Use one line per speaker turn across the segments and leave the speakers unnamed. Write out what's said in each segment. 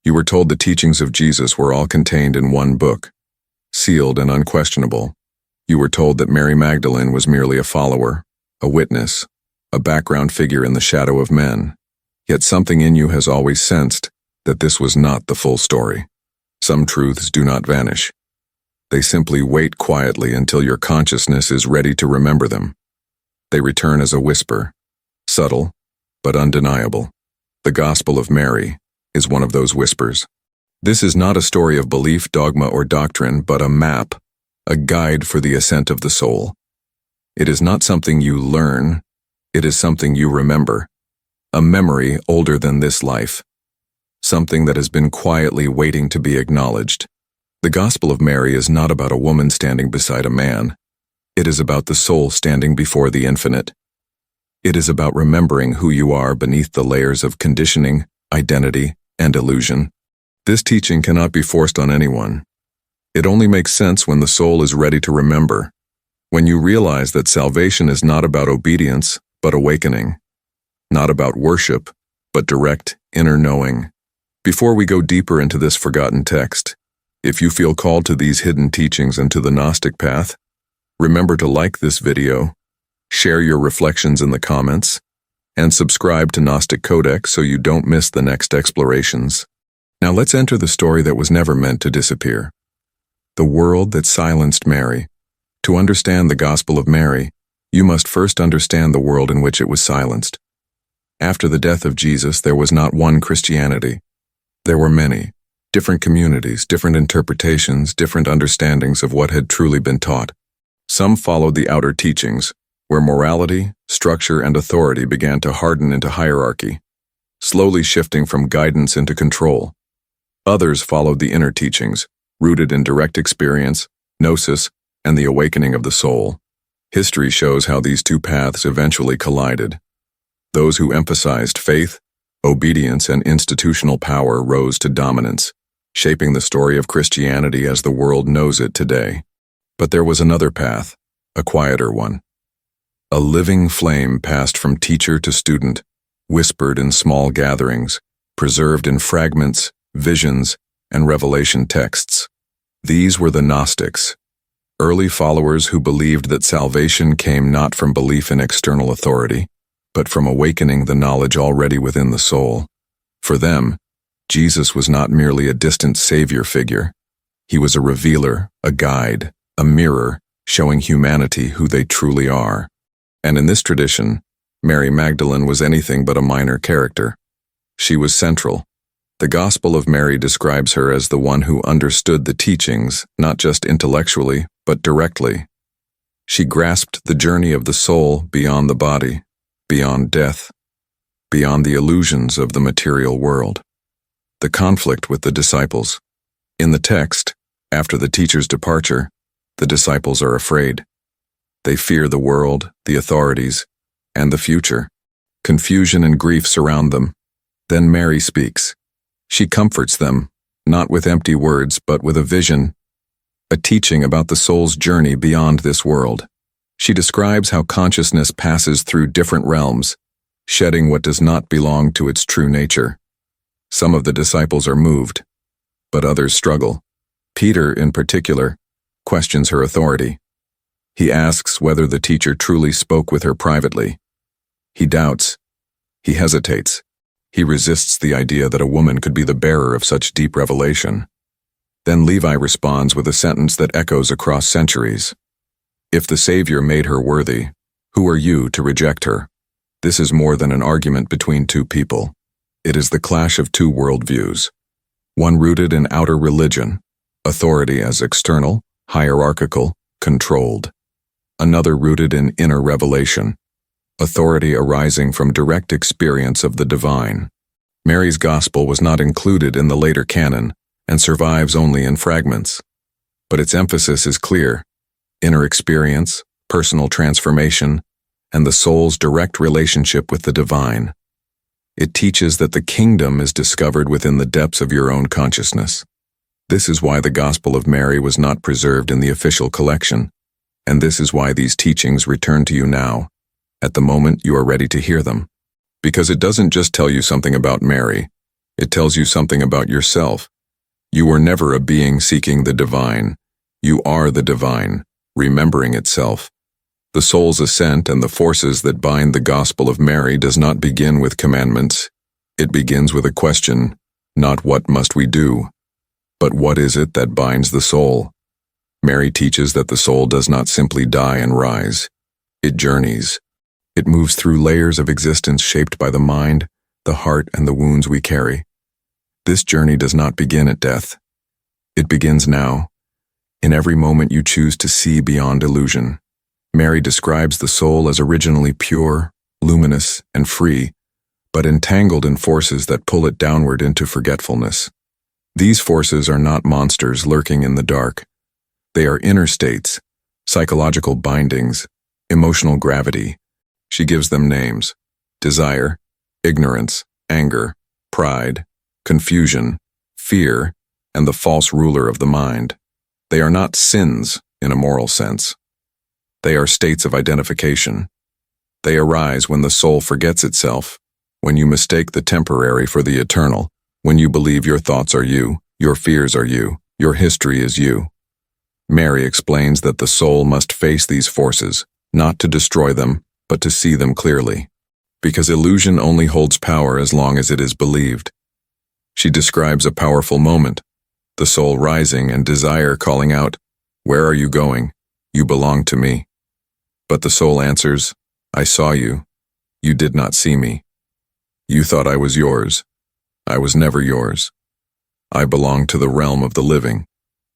You were told the teachings of Jesus were all contained in one book, sealed and unquestionable. You were told that Mary Magdalene was merely a follower, a witness, a background figure in the shadow of men. Yet something in you has always sensed that this was not the full story. Some truths do not vanish. They simply wait quietly until your consciousness is ready to remember them. They return as a whisper, subtle but undeniable. The Gospel of Mary is one of those whispers. This is not a story of belief, dogma, or doctrine, but a map, a guide for the ascent of the soul. It is not something you learn, it is something you remember, a memory older than this life, something that has been quietly waiting to be acknowledged. The Gospel of Mary is not about a woman standing beside a man. It is about the soul standing before the infinite. It is about remembering who you are beneath the layers of conditioning, identity, and illusion. This teaching cannot be forced on anyone. It only makes sense when the soul is ready to remember, when you realize that salvation is not about obedience, but awakening, not about worship, but direct inner knowing. Before we go deeper into this forgotten text, if you feel called to these hidden teachings and to the Gnostic path, remember to like this video, share your reflections in the comments, and subscribe to Gnostic Codex so you don't miss the next explorations. Now let's enter the story that was never meant to disappear. The world that silenced Mary. To understand the Gospel of Mary, you must first understand the world in which it was silenced. After the death of Jesus, there was not one Christianity. There were many, different communities, different interpretations, different understandings of what had truly been taught. Some followed the outer teachings, where morality, structure, and authority began to harden into hierarchy, slowly shifting from guidance into control. Others followed the inner teachings, rooted in direct experience, gnosis, and the awakening of the soul. History shows how these two paths eventually collided. Those who emphasized faith, obedience, and institutional power rose to dominance, shaping the story of Christianity as the world knows it today. But there was another path, a quieter one. A living flame passed from teacher to student, whispered in small gatherings, preserved in fragments, visions, and revelation texts. These were the Gnostics, early followers who believed that salvation came not from belief in external authority, but from awakening the knowledge already within the soul. For them, Jesus was not merely a distant savior figure. He was a revealer, a guide, a mirror, showing humanity who they truly are. And in this tradition, Mary Magdalene was anything but a minor character. She was central. The Gospel of Mary describes her as the one who understood the teachings, not just intellectually, but directly. She grasped the journey of the soul beyond the body, beyond death, beyond the illusions of the material world. The conflict with the disciples. In the text, after the teacher's departure, the disciples are afraid. They fear the world, the authorities, and the future. Confusion and grief surround them. Then Mary speaks. She comforts them, not with empty words, but with a vision, a teaching about the soul's journey beyond this world. She describes how consciousness passes through different realms, shedding what does not belong to its true nature. Some of the disciples are moved, but others struggle. Peter, in particular, questions her authority. He asks whether the teacher truly spoke with her privately. He doubts. He hesitates. He resists the idea that a woman could be the bearer of such deep revelation. Then Levi responds with a sentence that echoes across centuries. If the Savior made her worthy, who are you to reject her? This is more than an argument between two people. It is the clash of two worldviews. One rooted in outer religion, authority as external, hierarchical, controlled. Another rooted in inner revelation, authority arising from direct experience of the divine. Mary's gospel was not included in the later canon and survives only in fragments. But its emphasis is clear: inner experience, personal transformation, and the soul's direct relationship with the divine. It teaches that the kingdom is discovered within the depths of your own consciousness. This is why the Gospel of Mary was not preserved in the official collection, and this is why these teachings return to you now, at the moment you are ready to hear them. Because it doesn't just tell you something about Mary, It tells you something about yourself. You were never a being seeking the divine. You are the divine, remembering itself. The soul's ascent and the forces that bind the Gospel of Mary does not begin with commandments. It begins with a question, not what must we do, but what is it that binds the soul? Mary teaches that the soul does not simply die and rise. It journeys. It moves through layers of existence shaped by the mind, the heart, and the wounds we carry. This journey does not begin at death. It begins now, in every moment you choose to see beyond illusion. Mary describes the soul as originally pure, luminous, and free, but entangled in forces that pull it downward into forgetfulness. These forces are not monsters lurking in the dark. They are inner states, psychological bindings, emotional gravity. She gives them names: desire, ignorance, anger, pride, confusion, fear, and the false ruler of the mind. They are not sins in a moral sense. They are states of identification. They arise when the soul forgets itself, when you mistake the temporary for the eternal, when you believe your thoughts are you, your fears are you, your history is you. Mary explains that the soul must face these forces, not to destroy them, but to see them clearly. Because illusion only holds power as long as it is believed. She describes a powerful moment, the soul rising and desire calling out, "Where are you going? You belong to me." But the soul answers, "I saw you. You did not see me. You thought I was yours. I was never yours. I belong to the realm of the living."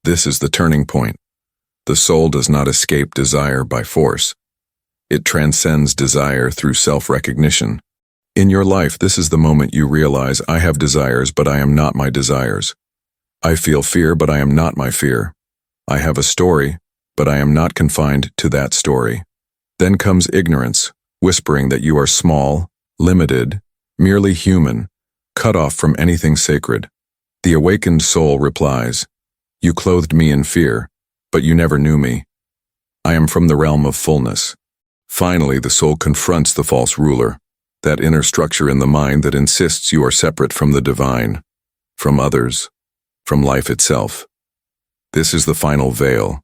This is the turning point. The soul does not escape desire by force. It transcends desire through self-recognition. In your life, this is the moment you realize, I have desires, but I am not my desires. I feel fear, but I am not my fear. I have a story, but I am not confined to that story. Then comes ignorance, whispering that you are small, limited, merely human, cut off from anything sacred. The awakened soul replies, "You clothed me in fear, but you never knew me. I am from the realm of fullness." Finally, the soul confronts the false ruler, that inner structure in the mind that insists you are separate from the divine, from others, from life itself. This is the final veil.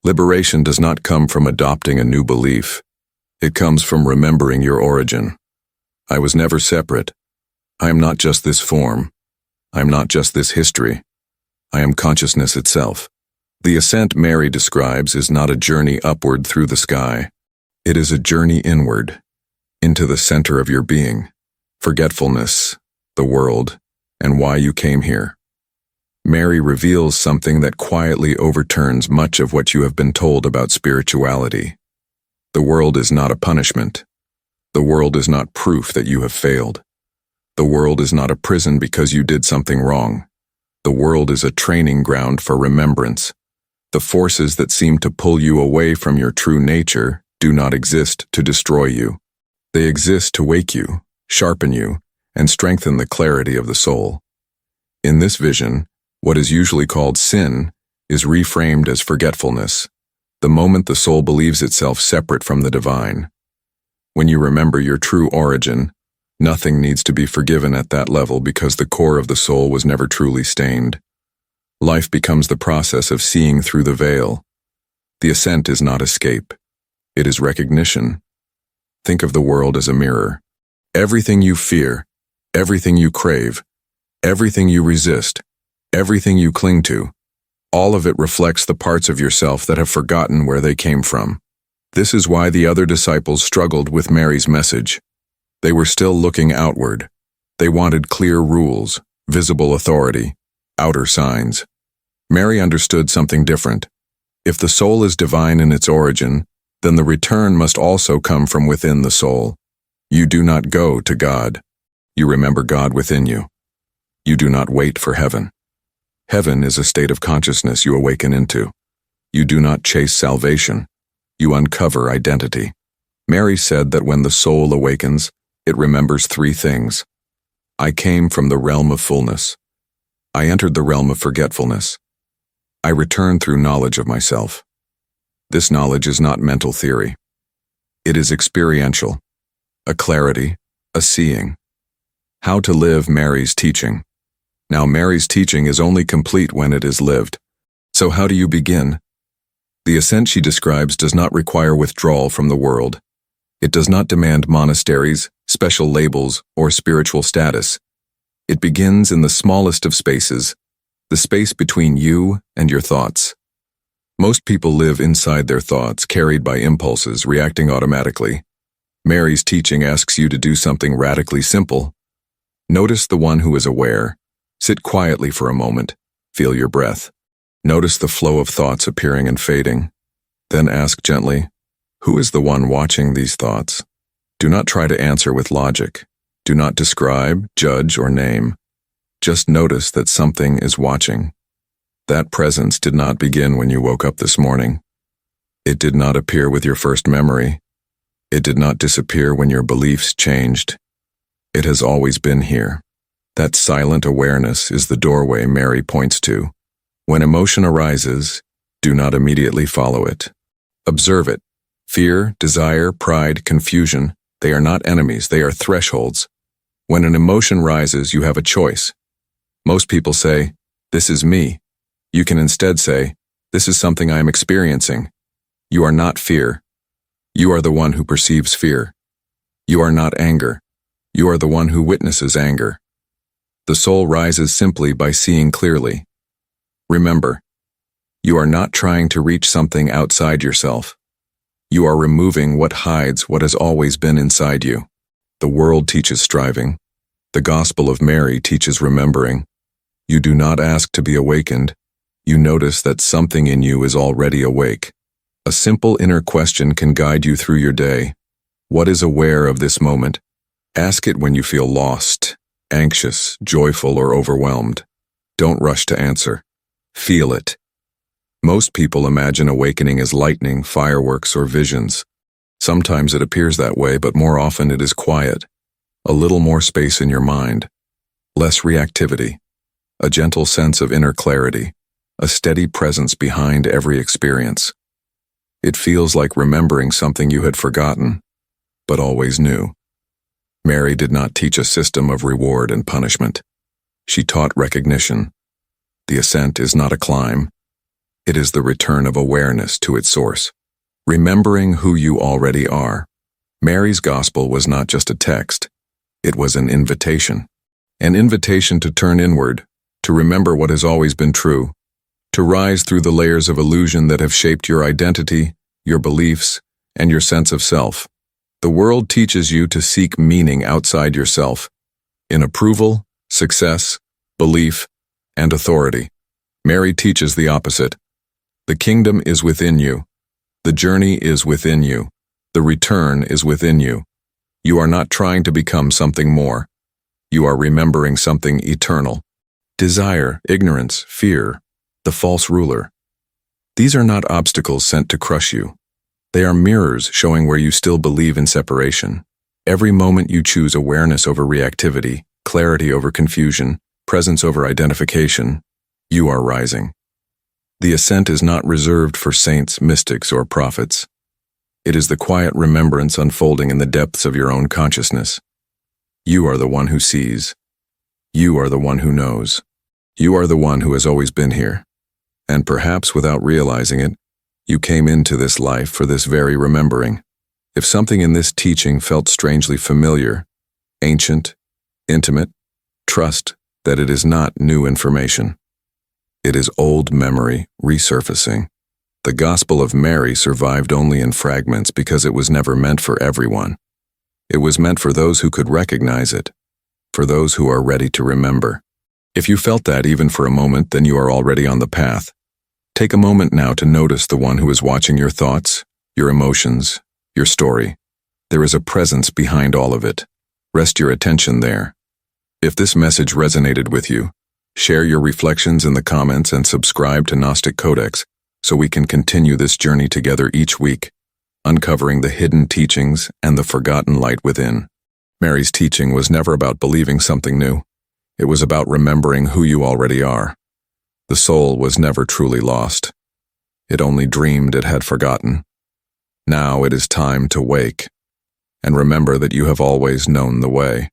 Liberation does not come from adopting a new belief. It comes from remembering your origin. I was never separate. I am not just this form. I am not just this history. I am consciousness itself. The ascent Mary describes is not a journey upward through the sky. It is a journey inward, into the center of your being, forgetfulness, the world, and why you came here. Mary reveals something that quietly overturns much of what you have been told about spirituality. The world is not a punishment. The world is not proof that you have failed. The world is not a prison because you did something wrong. The world is a training ground for remembrance. The forces that seem to pull you away from your true nature do not exist to destroy you. They exist to wake you, sharpen you, and strengthen the clarity of the soul. In this vision, what is usually called sin is reframed as forgetfulness, the moment the soul believes itself separate from the divine. When you remember your true origin, nothing needs to be forgiven at that level because the core of the soul was never truly stained. Life becomes the process of seeing through the veil. The ascent is not escape. It is recognition. Think of the world as a mirror. Everything you fear, everything you crave, everything you resist, everything you cling to, all of it reflects the parts of yourself that have forgotten where they came from. This is why the other disciples struggled with Mary's message. They were still looking outward. They wanted clear rules, visible authority, outer signs. Mary understood something different. If the soul is divine in its origin, then the return must also come from within the soul. You do not go to God. You remember God within you. You do not wait for heaven. Heaven is a state of consciousness you awaken into. You do not chase salvation. You uncover identity. Mary said that when the soul awakens, it remembers three things. I came from the realm of fullness. I entered the realm of forgetfulness. I returned through knowledge of myself. This knowledge is not mental theory. It is experiential, a clarity, a seeing. How to live Mary's teaching. Now Mary's teaching is only complete when it is lived. So how do you begin? The ascent she describes does not require withdrawal from the world. It does not demand monasteries, special labels, or spiritual status. It begins in the smallest of spaces, the space between you and your thoughts. Most people live inside their thoughts, carried by impulses, reacting automatically. Mary's teaching asks you to do something radically simple. Notice the one who is aware. Sit quietly for a moment. Feel your breath. Notice the flow of thoughts appearing and fading. Then ask gently, who is the one watching these thoughts? Do not try to answer with logic. Do not describe, judge, or name. Just notice that something is watching. That presence did not begin when you woke up this morning. It did not appear with your first memory. It did not disappear when your beliefs changed. It has always been here. That silent awareness is the doorway Mary points to. When emotion arises, do not immediately follow it. Observe it. Fear, desire, pride, confusion, they are not enemies, they are thresholds. When an emotion rises, you have a choice. Most people say, "This is me." You can instead say, "This is something I am experiencing." You are not fear. You are the one who perceives fear. You are not anger. You are the one who witnesses anger. The soul rises simply by seeing clearly. Remember, you are not trying to reach something outside yourself. You are removing what hides what has always been inside you. The world teaches striving. The Gospel of Mary teaches remembering. You do not ask to be awakened. You notice that something in you is already awake. A simple inner question can guide you through your day. What is aware of this moment? Ask it when you feel lost, anxious, joyful, or overwhelmed. Don't rush to answer. Feel it. Most people imagine awakening as lightning, fireworks, or visions. Sometimes it appears that way, but more often it is quiet. A little more space in your mind. Less reactivity. A gentle sense of inner clarity. A steady presence behind every experience. It feels like remembering something you had forgotten, but always knew. Mary did not teach a system of reward and punishment. She taught recognition. The ascent is not a climb. It is the return of awareness to its source. Remembering who you already are. Mary's gospel was not just a text. It was an invitation. An invitation to turn inward, to remember what has always been true, to rise through the layers of illusion that have shaped your identity, your beliefs, and your sense of self. The world teaches you to seek meaning outside yourself, in approval, success, belief, and authority. Mary teaches the opposite. The kingdom is within you. The journey is within you. The return is within you. You are not trying to become something more. You are remembering something eternal. Desire, ignorance, fear, the false ruler. These are not obstacles sent to crush you. They are mirrors showing where you still believe in separation. Every moment you choose awareness over reactivity, clarity over confusion, presence over identification, you are rising. The ascent is not reserved for saints, mystics, or prophets. It is the quiet remembrance unfolding in the depths of your own consciousness. You are the one who sees. You are the one who knows. You are the one who has always been here. And perhaps without realizing it, you came into this life for this very remembering. If something in this teaching felt strangely familiar, ancient, intimate, trust that it is not new information. It is old memory resurfacing. The Gospel of Mary survived only in fragments because it was never meant for everyone. It was meant for those who could recognize it, for those who are ready to remember. If you felt that even for a moment, then you are already on the path. Take a moment now to notice the one who is watching your thoughts, your emotions, your story. There is a presence behind all of it. Rest your attention there. If this message resonated with you, share your reflections in the comments and subscribe to Gnostic Codex so we can continue this journey together each week, uncovering the hidden teachings and the forgotten light within. Mary's teaching was never about believing something new. It was about remembering who you already are. The soul was never truly lost. It only dreamed it had forgotten. Now it is time to wake and remember that you have always known the way.